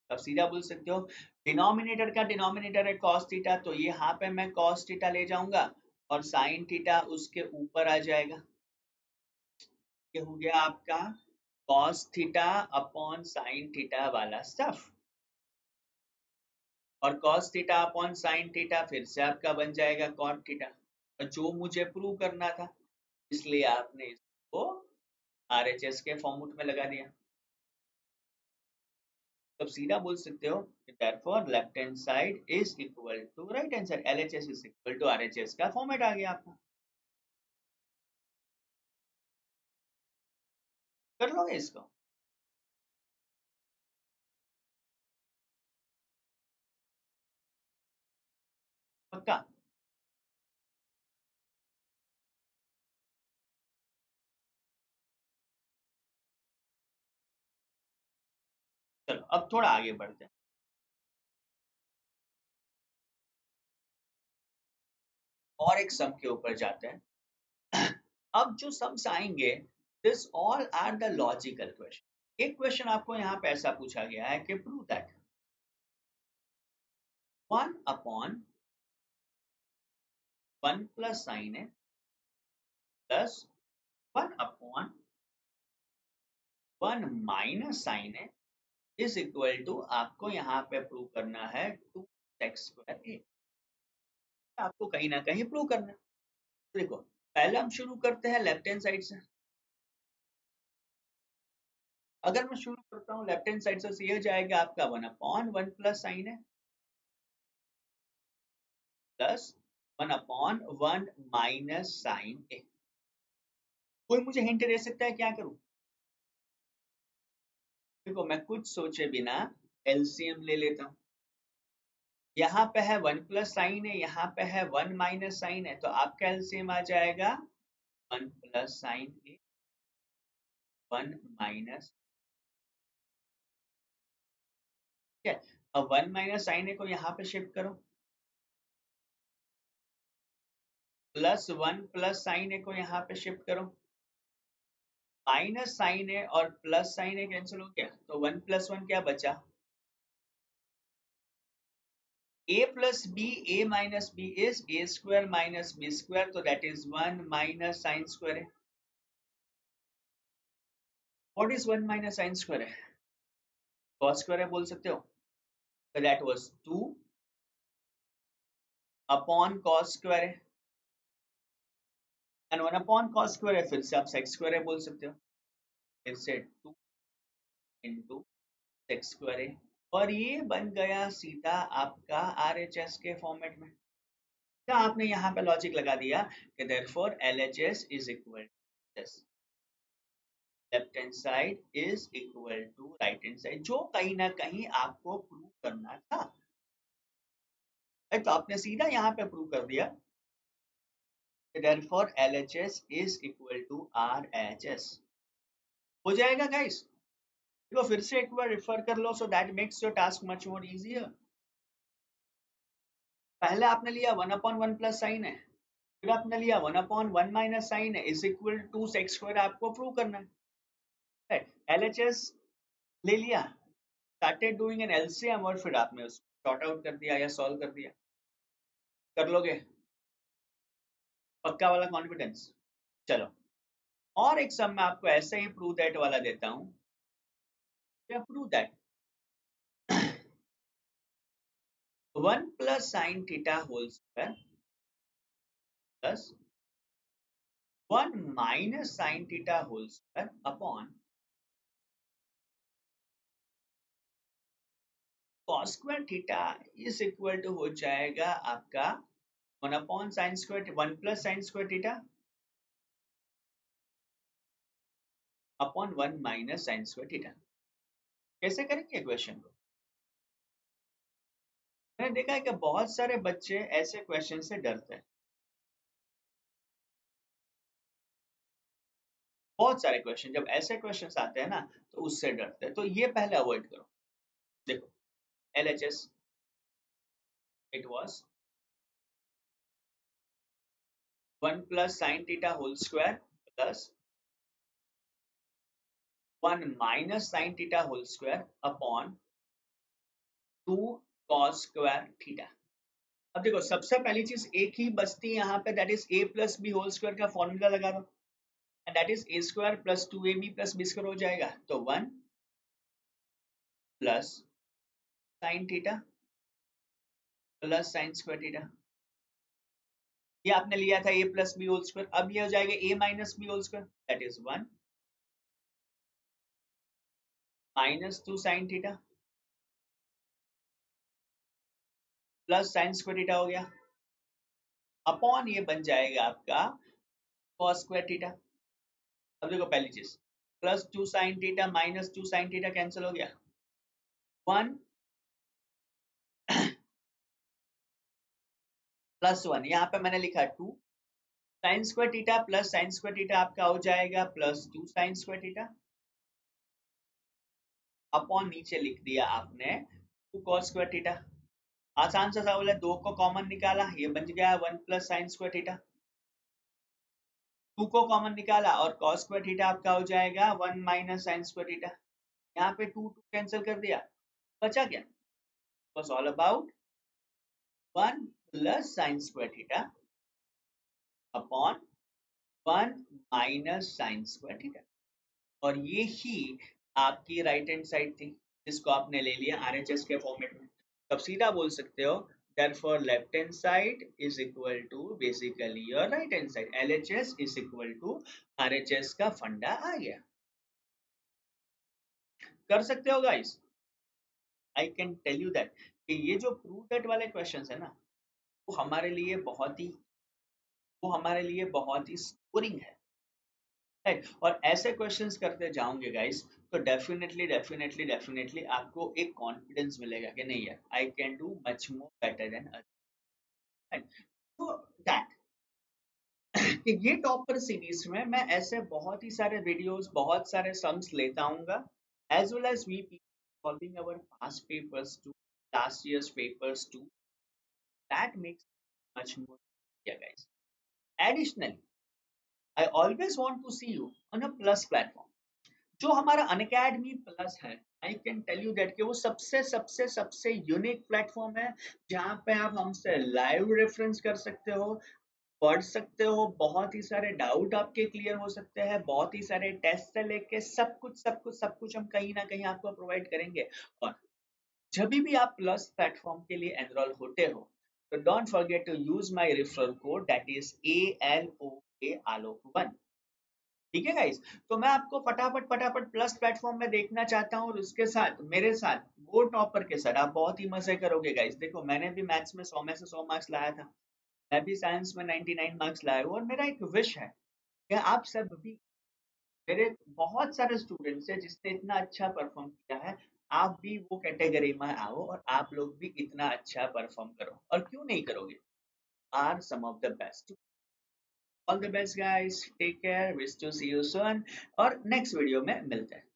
अब सीधा बोल सकते हो डिनोमिनेटर का डिनोमिनेटर है cos थीटा, तो ये यहाँ पे मैं cos थीटा ले जाऊंगा और sin थीटा उसके ऊपर आ जाएगा। ये हो गया आपका cos theta upon sin theta वाला स्टफ, और cos theta upon sin theta फिर से आपका बन जाएगा cot थीटा, और जो मुझे प्रूव करना था इसलिए आपने इसको RHS के फॉर्मूट में लगा दिया। तब सीधा बोल सकते हो therefore left hand side is equal to right hand side, LHS is equal to RHS का फॉर्मेट आ गया आपका। कर लोगे इसको? पक्का? चलो अब थोड़ा आगे बढ़ते हैं, और एक सम के ऊपर जाते हैं। अब जो सम्स आएंगे, this all are the logical question. एक क्वेश्चन आपको यहाँ पे ऐसा पूछा गया है कि prove that 1/1 + sin a plus 1/1 - sin a is equal to, आपको यहाँ पे प्रूव करना है 2sec²a। आपको कहीं ना कहीं प्रूव करना है। तो देखो पहले हम शुरू करते हैं लेफ्ट हैंड साइड से। अगर मैं शुरू करता हूँ लेफ्ट हैंड साइड से, तो ये जाएगा आपका 1/1 + sin a plus 1/1 - sin a। कोई मुझे हिंट दे सकता है क्या करूं? देखो मैं कुछ सोचे बिना एलसीएम ले लेता हूँ। यहाँ पे है 1 + sin है, यहाँ पे है 1 - sin है, तो आपका एलसीएम आ जाएगा 1 + sin a 1 - ठीक है। अब 1 - sin a को यहाँ पे शिफ्ट करो, प्लस 1 + sin a को यहाँ पे शिफ्ट करो, -sin a और +sin a कैंसिल हो गया, तो 1 + 1 क्या बचा? a plus b, a - b is a² - b², so that is 1 - sin²a। What is 1 - sin²a? cos² बोल सकते हो, so that was 2 upon cos², and 1/cos², फिर से आप sec² बोल सकते हो, फिर से 2 into sec², और ये बन गया सीधा आपका RHS के फॉर्मेट में। तो आपने यहाँ पे लॉजिक लगा दिया कि therefore LHS is equal to this, left hand side is equal to right hand side, जो कहीं ना कहीं आपको प्रूव करना था। तो आपने सीधा यहाँ पे प्रूव कर दिया, therefore LHS is equal to RHS। हो जाएगा गाइस? देखो फिर से एक बार रेफर कर लो, so that makes your task much more easier. पहले आपने लिया 1/1 + sin है, फिर आपने लिया 1/1 - sin है इज इक्वल टू sec², आपको प्रूव करना है। LHS ले लिया, स्टार्टेड डूइंग एन एलसीएम, और फिर आपने उसको शॉर्ट आउट कर दिया या सॉल्व कर दिया। कर लोगे? पक्का वाला कॉन्फिडेंस? चलो और एक सम मैं आपको ऐसे ही प्रूव दैट वाला देता हूं। क्या prove that 1 + sin θ² plus 1 - sin θ² upon cos²θ is equal to हो जाएगा आपका 1/sin², 1 + sin² अपॉन 1 - sin²। कैसे करेंगे क्वेश्चन को? मैंने देखा है कि बहुत सारे बच्चे ऐसे क्वेश्चन से डरते हैं, बहुत सारे क्वेश्चन, जब ऐसे क्वेश्चन आते हैं ना तो उससे डरते हैं, तो ये पहले अवॉइड करो। देखो LHS it was 1 plus sin theta whole square plus 1 minus sin theta whole square upon 2 cos square theta। अब देखो सबसे पहली चीज एक ही बचती है यहाँ पे, that is a plus B whole square का फॉर्मूला लगा दो, and that is a square plus 2ab plus b square हो जाएगा। तो 1 plus sine theta plus sine square theta, ये आपने लिया था a plus B whole square, अब ये हो जाएगा a minus B whole square, that is 1 minus 2 sine theta plus sine square theta हो गया, अपॉन ये बन जाएगा आपका cos स्क्वायर थीटा। अब देखो पहली चीज plus 2 sine theta minus 2 sine theta cancel हो गया, 1 प्लस 1, यहाँ पे मैंने लिखा 2 sign square theta plus sine square theta आपका हो जाएगा plus 2 sign square theta, upon नीचे लिख दिया आपने 2 cos स्क्वायर थीटा। आसान सा सवाल है, 2 को कॉमन निकाला, ये बन गया 1 प्लस साइन स्क्वायर थीटा, 2 को कॉमन निकाला और cos स्क्वायर थीटा आपका हो जाएगा 1 माइनस साइन स्क्वायर थीटा, यहाँ पे 2 कैंसिल कर दिया, बचा क्या, was all about 1 plus sin square theta upon 1 minus sin square theta, और ये ही आपकी राइट हैंड साइड थी जिसको आपने ले लिया RHS के फॉर्मेट में। तब सीधा बोल सकते हो therefore left hand side is equal to basically your right hand side, LHS is equal to RHS का फंडा आ गया। कर सकते हो guys, I can tell you that कि ये जो प्रूव दैट वाले क्वेश्चंस है ना, वो हमारे लिए बहुत ही स्कोरिंग है, राइट। और ऐसे क्वेश्चंस करते जाओगे गाइस तो डेफिनेटली आपको एक कॉन्फिडेंस मिलेगा कि नहीं यार I can do much more better than other. तो दैट कि ये टॉपर सीरीज में मैं ऐसे बहुत ही सारे वीडियोस, बहुत सारे सम्स लेता हूँगा, as well as we solving our past papers too, last years papers too, that makes much more guys. Additionally I always want to see you on a plus platform। जो हमारा Unacademy plus है, I can tell you that कि वो सबसे unique platform है जहाँ पे आप हमसे लाइव रेफरेंस कर सकते हो, पढ़ सकते हो, बहुत ही सारे डाउट आपके क्लियर हो सकते हैं, बहुत ही सारे टेस्ट से लेके सब कुछ हम कहीं ना कहीं आपको प्रोवाइड करेंगे। और जब भी आप प्लस प्लेटफॉर्म के लिए एनरोल होते हो तो don't forget to use my referral code that is ALOK Alok 1। ठीक है गाइस, तो मैं आपको फटाफट प्लस प्लेटफॉर्म में देखना चाहता हूँ, और उसके साथ मेरे साथ वो टॉपर के साथ आप बहुत ही मजे करोगे गाइस। देखो मैंने भी मैथ्स में 100 में से 100 मार्क्स लाया था, मैं भी साइंस में 99 मार्क्स लाया हूँ, और मेरा एक विश है कि आप सब भी, मेरे बहुत सारे स्टूडेंट्स हैं जिसने इतना अच्छा परफॉर्म किया है, आप भी वो कैटेगरी में आओ और आप लोग भी इतना अच्छा परफॉर्म करो, और क्यों नहीं करोगे, are some of the best. All the best guys, take care, wish to see you soon, और नेक्स्ट वीडियो में मिलते हैं।